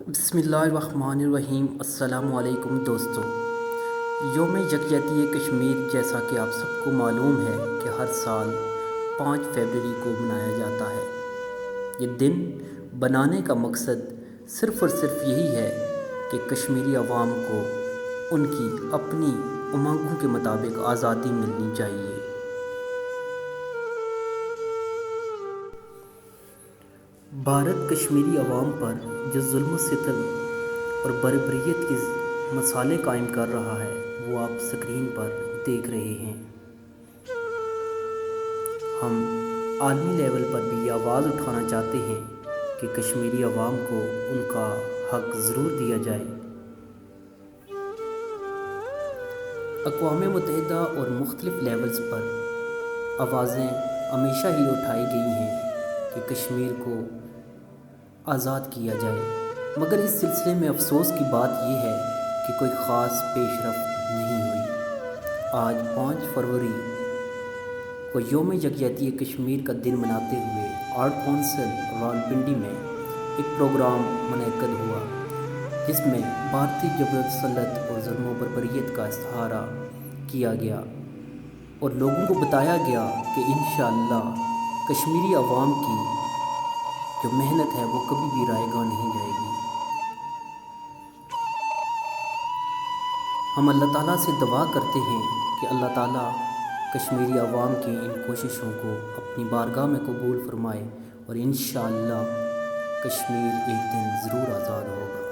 بسم اللہ الرحمن الرحیم۔ السلام علیکم دوستو۔ یوم یکجہتی کشمیر جیسا کہ آپ سب کو معلوم ہے کہ ہر سال 5 فروری کو منایا جاتا ہے۔ یہ دن بنانے کا مقصد صرف اور صرف یہی ہے کہ کشمیری عوام کو ان کی اپنی امنگوں کے مطابق آزادی ملنی چاہیے۔ بھارت کشمیری عوام پر جو ظلم و ستم اور بربریت کے مسالے قائم کر رہا ہے وہ آپ سکرین پر دیکھ رہے ہیں۔ ہم عالمی لیول پر بھی یہ آواز اٹھانا چاہتے ہیں کہ کشمیری عوام کو ان کا حق ضرور دیا جائے۔ اقوام متحدہ اور مختلف لیولز پر آوازیں ہمیشہ ہی اٹھائی گئی ہیں کہ کشمیر کو آزاد کیا جائے، مگر اس سلسلے میں افسوس کی بات یہ ہے کہ کوئی خاص پیش رفت نہیں ہوئی۔ آج 5 فروری کو یوم یکجہتی کشمیر کا دن مناتے ہوئے آرٹ کونسل راولپنڈی میں ایک پروگرام منعقد ہوا جس میں بھارتی جبر تسلط اور ظلم و بربریت کا استعارہ کیا گیا اور لوگوں کو بتایا گیا کہ انشاءاللہ کشمیری عوام کی جو محنت ہے وہ کبھی بھی رائے گاہ نہیں جائے گی۔ ہم اللہ تعالیٰ سے دعا کرتے ہیں کہ اللہ تعالیٰ کشمیری عوام کی ان کوششوں کو اپنی بارگاہ میں قبول فرمائے اور انشاءاللہ کشمیر ایک دن ضرور آزاد ہوگا۔